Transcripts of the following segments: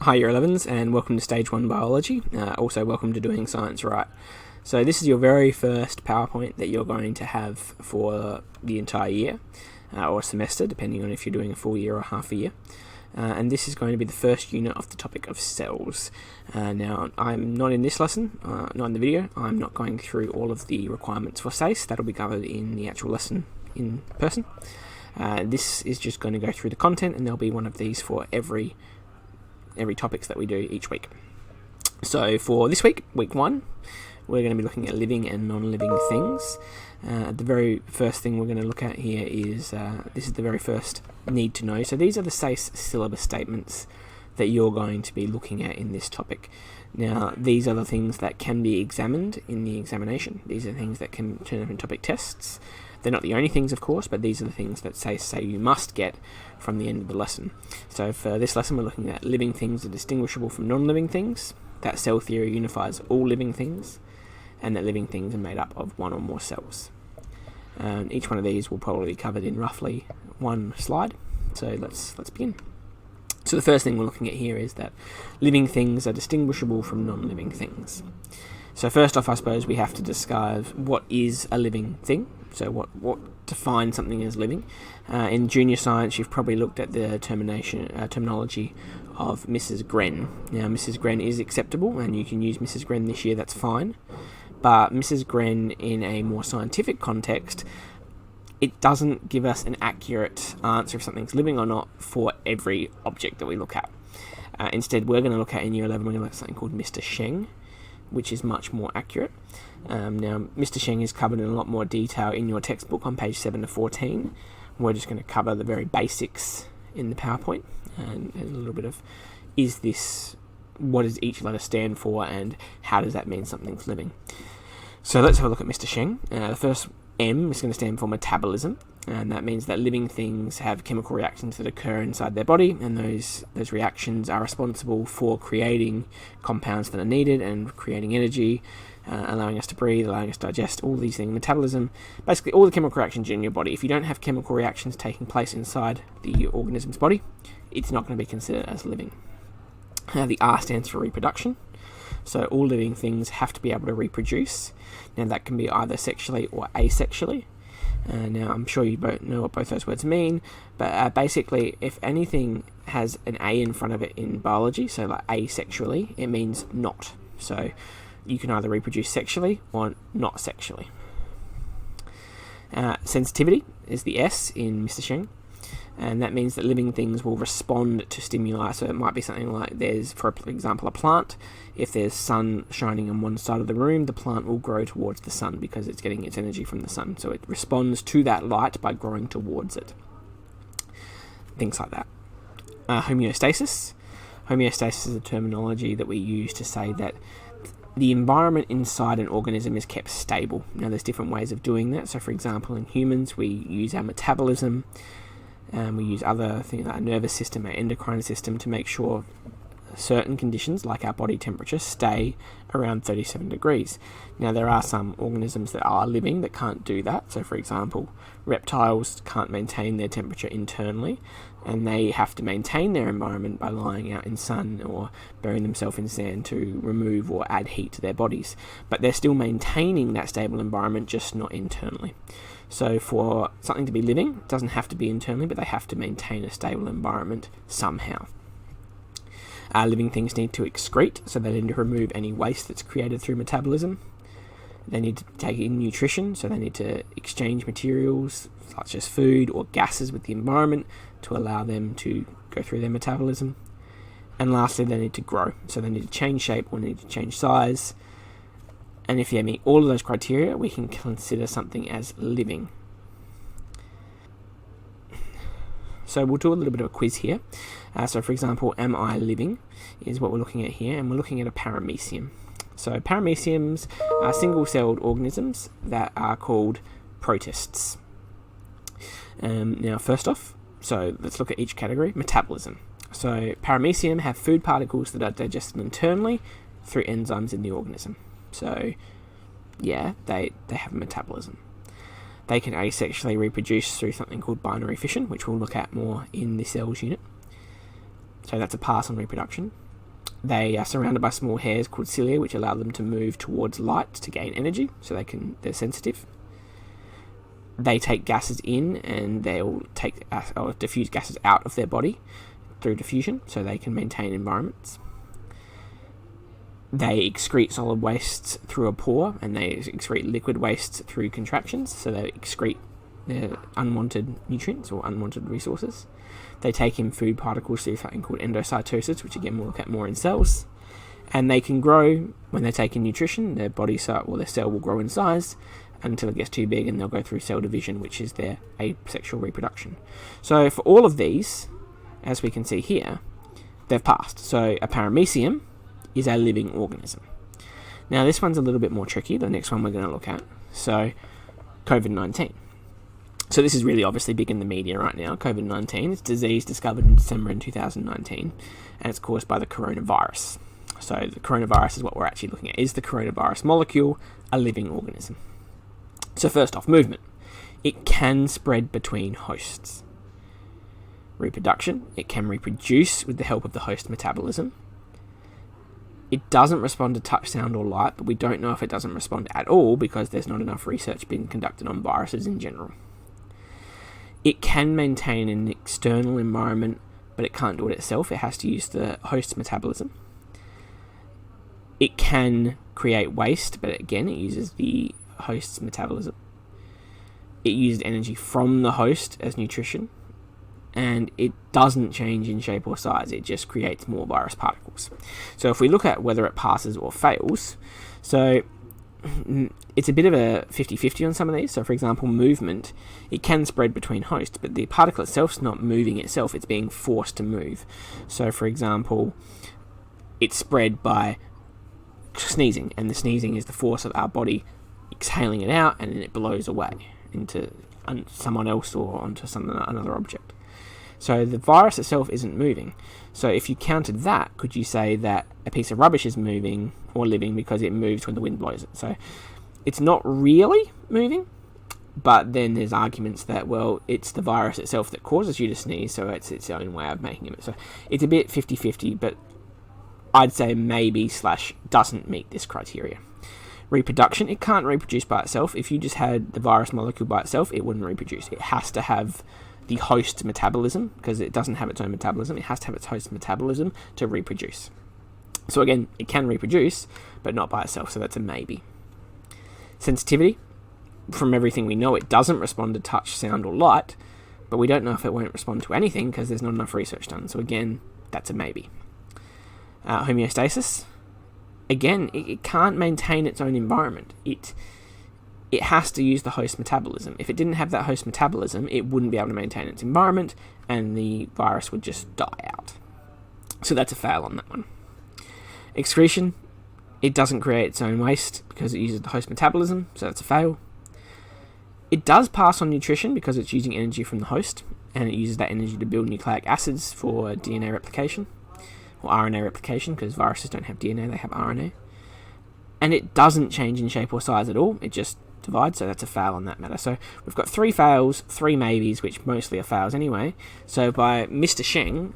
Hi Year 11s and welcome to Stage 1 Biology, also welcome to Doing Science Right. So this is your very first PowerPoint that you're going to have for the entire year, or semester, depending on if you're doing a full year or half a year. And this is going to be the first unit of the topic of cells. Now, I'm not in this lesson, not in the video. I'm not going through all of the requirements for SACE. That'll be covered in the actual lesson in person. This is just going to go through the content, and there'll be one of these for every topics that we do each week. So for this week, week 1, we're going to be looking at living and non-living things. The very first thing we're going to look at here is, this is the very first need to know. So these are the SACE syllabus statements that you're going to be looking at in this topic. Now, these are the things that can be examined in the examination. These are things that can turn up in topic tests. They're not the only things, of course, but these are the things that say you must get from the end of the lesson. So for this lesson, we're looking at living things are distinguishable from non-living things, that cell theory unifies all living things, and that living things are made up of one or more cells. Each one of these will probably be covered in roughly one slide. So let's begin. So the first thing we're looking at here is that living things are distinguishable from non-living things. So first off, I suppose we have to describe what is a living thing. So what defines something as living? In junior science, you've probably looked at the terminology of Mrs. Gren. Now, Mrs. Gren is acceptable, and you can use Mrs. Gren this year, that's fine. But Mrs. Gren, in a more scientific context, it doesn't give us an accurate answer if something's living or not for every object that we look at. Instead, we're going to look at, in Year 11, we're going to look at something called Mr. Sheng, which is much more accurate. Now, Mr. Sheng is covered in a lot more detail in your textbook on page 7 to 14. We're just going to cover the very basics in the PowerPoint and a little bit of, what does each letter stand for and how does that mean something's living? So let's have a look at Mr. Sheng. The first M is going to stand for metabolism, and that means that living things have chemical reactions that occur inside their body, and those reactions are responsible for creating compounds that are needed and creating energy, allowing us to breathe, allowing us to digest, all these things. Metabolism, basically all the chemical reactions in your body. If you don't have chemical reactions taking place inside the organism's body, it's not going to be considered as living. The R stands for reproduction. So all living things have to be able to reproduce. Now that can be either sexually or asexually. Now I'm sure you both know what both those words mean, but basically if anything has an A in front of it in biology, so like asexually, it means not. So you can either reproduce sexually or not sexually. Sensitivity is the S in Mr. Sheng, and that means that living things will respond to stimuli. So it might be something like there's, for example, a plant. If there's sun shining on one side of the room, the plant will grow towards the sun because it's getting its energy from the sun. So it responds to that light by growing towards it. Things like that. Homeostasis. Homeostasis is a terminology that we use to say that the environment inside an organism is kept stable. Now there's different ways of doing that. So for example, in humans, we use our metabolism, and we use other things like our nervous system, our endocrine system, to make sure certain conditions, like our body temperature, stay around 37 degrees. Now, there are some organisms that are living that can't do that. So, for example, reptiles can't maintain their temperature internally, and they have to maintain their environment by lying out in sun or burying themselves in sand to remove or add heat to their bodies. But they're still maintaining that stable environment, just not internally. So for something to be living, it doesn't have to be internally, but they have to maintain a stable environment somehow. Living things need to excrete, so they need to remove any waste that's created through metabolism. They need to take in nutrition, so they need to exchange materials such as food or gases with the environment to allow them to go through their metabolism. And lastly, they need to grow, so they need to change shape or need to change size. And if you meet all of those criteria, we can consider something as living. So we'll do a little bit of a quiz here. So for example, am I living is what we're looking at here, and we're looking at a paramecium. So parameciums are single-celled organisms that are called protists. Now first off, so let's look at each category. Metabolism. So paramecium have food particles that are digested internally through enzymes in the organism. So yeah, they have a metabolism. They can asexually reproduce through something called binary fission, which we'll look at more in the cells unit. So that's a pass on reproduction. They are surrounded by small hairs called cilia, which allow them to move towards light to gain energy, so they're sensitive. They take gases in, and they'll diffuse gases out of their body through diffusion, so they can maintain environments. They excrete solid wastes through a pore, and they excrete liquid wastes through contractions, so they excrete their unwanted nutrients or unwanted resources. They take in food particles through something called endocytosis, which again we'll look at more in cells. And they can grow when they take in nutrition. Their cell will grow in size until it gets too big, and they'll go through cell division, which is their asexual reproduction. So for all of these, as we can see here, they've passed. So a paramecium is a living organism. Now this one's a little bit more tricky, the next one we're going to look at. So COVID-19. So this is really obviously big in the media right now. COVID-19 is a disease discovered in December in 2019, and it's caused by the coronavirus. So the coronavirus is what we're actually looking at. Is the coronavirus molecule a living organism? So first off, movement. It can spread between hosts. Reproduction. It can reproduce with the help of the host metabolism. It doesn't respond to touch, sound, or light, but we don't know if it doesn't respond at all because there's not enough research being conducted on viruses in general. It can maintain an external environment, but it can't do it itself. It has to use the host's metabolism. It can create waste, but again, it uses the host's metabolism. It uses energy from the host as nutrition, and it doesn't change in shape or size. It just creates more virus particles. So if we look at whether it passes or fails, so it's a bit of a 50-50 on some of these. So for example, movement, it can spread between hosts, but the particle itself is not moving itself, it's being forced to move. So for example, it's spread by sneezing, and the sneezing is the force of our body exhaling it out, and then it blows away into someone else or onto another object. So the virus itself isn't moving. So if you counted that, could you say that a piece of rubbish is moving or living because it moves when the wind blows it? So it's not really moving, but then there's arguments that, well, it's the virus itself that causes you to sneeze, so it's its own way of making it. So it's a bit 50-50, but I'd say maybe / doesn't meet this criteria. Reproduction, it can't reproduce by itself. If you just had the virus molecule by itself, it wouldn't reproduce. It has to have the host metabolism, because it doesn't have its own metabolism. It has to have its host metabolism to reproduce. So again, it can reproduce, but not by itself, so that's a maybe. Sensitivity, from everything we know, it doesn't respond to touch, sound, or light, but we don't know if it won't respond to anything because there's not enough research done. So again, that's a maybe. Homeostasis, again, it can't maintain its own environment. It has to use the host metabolism. If it didn't have that host metabolism, it wouldn't be able to maintain its environment, and the virus would just die out. So that's a fail on that one. Excretion, it doesn't create its own waste because it uses the host metabolism, so that's a fail. It does pass on nutrition because it's using energy from the host, and it uses that energy to build nucleic acids for DNA replication, or RNA replication, because viruses don't have DNA, they have RNA. And it doesn't change in shape or size at all, it just divides, so that's a fail on that matter. So we've got 3 fails, 3 maybes, which mostly are fails anyway. So by Mr. Sheng,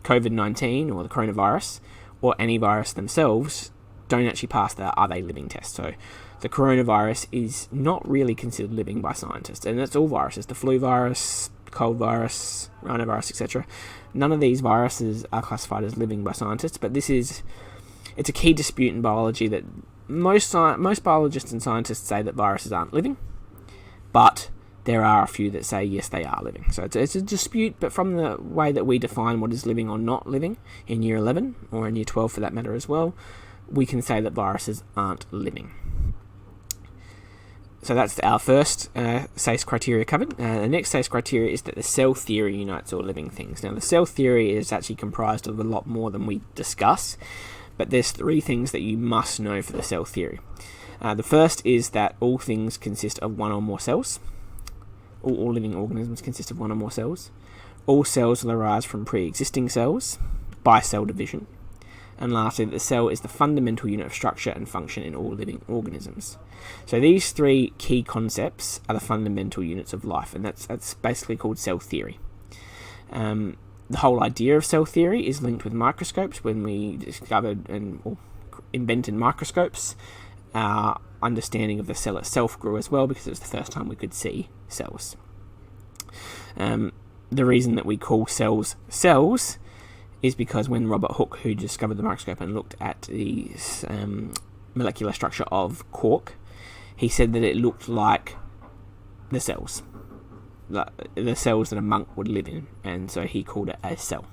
COVID-19 or the coronavirus, or any virus themselves, don't actually pass the are they living test. So the coronavirus is not really considered living by scientists, and that's all viruses. The flu virus, cold virus, rhinovirus, etc. None of these viruses are classified as living by scientists, but it's a key dispute in biology that most biologists and scientists say that viruses aren't living, but there are a few that say yes, they are living. So it's a dispute, but from the way that we define what is living or not living in year 11, or in year 12 for that matter as well, we can say that viruses aren't living. So that's our first SACE criteria covered. The next SACE criteria is that the cell theory unites all living things. Now, the cell theory is actually comprised of a lot more than we discuss, but there's 3 things that you must know for the cell theory. The first is that all things consist of one or more cells. All living organisms consist of one or more cells. All cells will arise from pre-existing cells by cell division. And lastly, that the cell is the fundamental unit of structure and function in all living organisms. So these 3 key concepts are the fundamental units of life, and that's basically called cell theory. The whole idea of cell theory is linked with microscopes. When we discovered and invented microscopes, our understanding of the cell itself grew as well, because it was the first time we could see cells. The reason that we call cells cells is because when Robert Hooke, who discovered the microscope and looked at the molecular structure of cork, he said that it looked like the cells that a monk would live in, and so he called it a cell.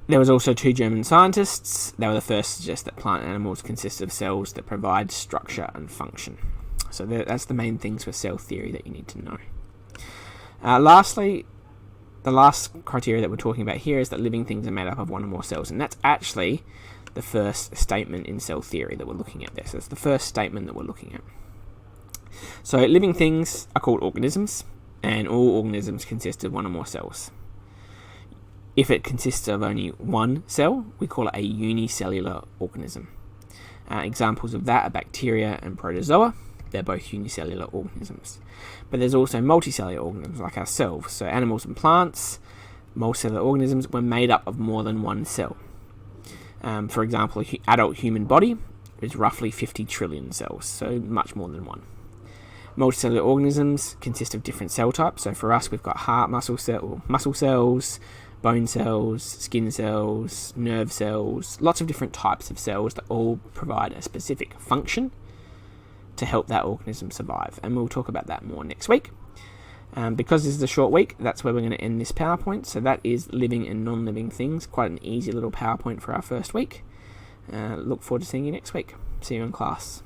There was also 2 German scientists. They were the first to suggest that plant animals consist of cells that provide structure and function. So that's the main things for cell theory that you need to know. Lastly, the last criteria that we're talking about here is that living things are made up of one or more cells, and that's actually the first statement in cell theory that we're looking at there. So it's the first statement that we're looking at. So living things are called organisms, and all organisms consist of one or more cells. If it consists of only one cell, we call it a unicellular organism. Examples of that are bacteria and protozoa. They're both unicellular organisms. But there's also multicellular organisms like ourselves. So animals and plants, multicellular organisms, were made up of more than one cell. For example, an adult human body is roughly 50 trillion cells, so much more than one. Multicellular organisms consist of different cell types. So for us, we've got heart muscle cells, bone cells, skin cells, nerve cells, lots of different types of cells that all provide a specific function to help that organism survive. And we'll talk about that more next week. Because this is a short week, that's where we're going to end this PowerPoint. So that is living and non-living things. Quite an easy little PowerPoint for our first week. Look forward to seeing you next week. See you in class.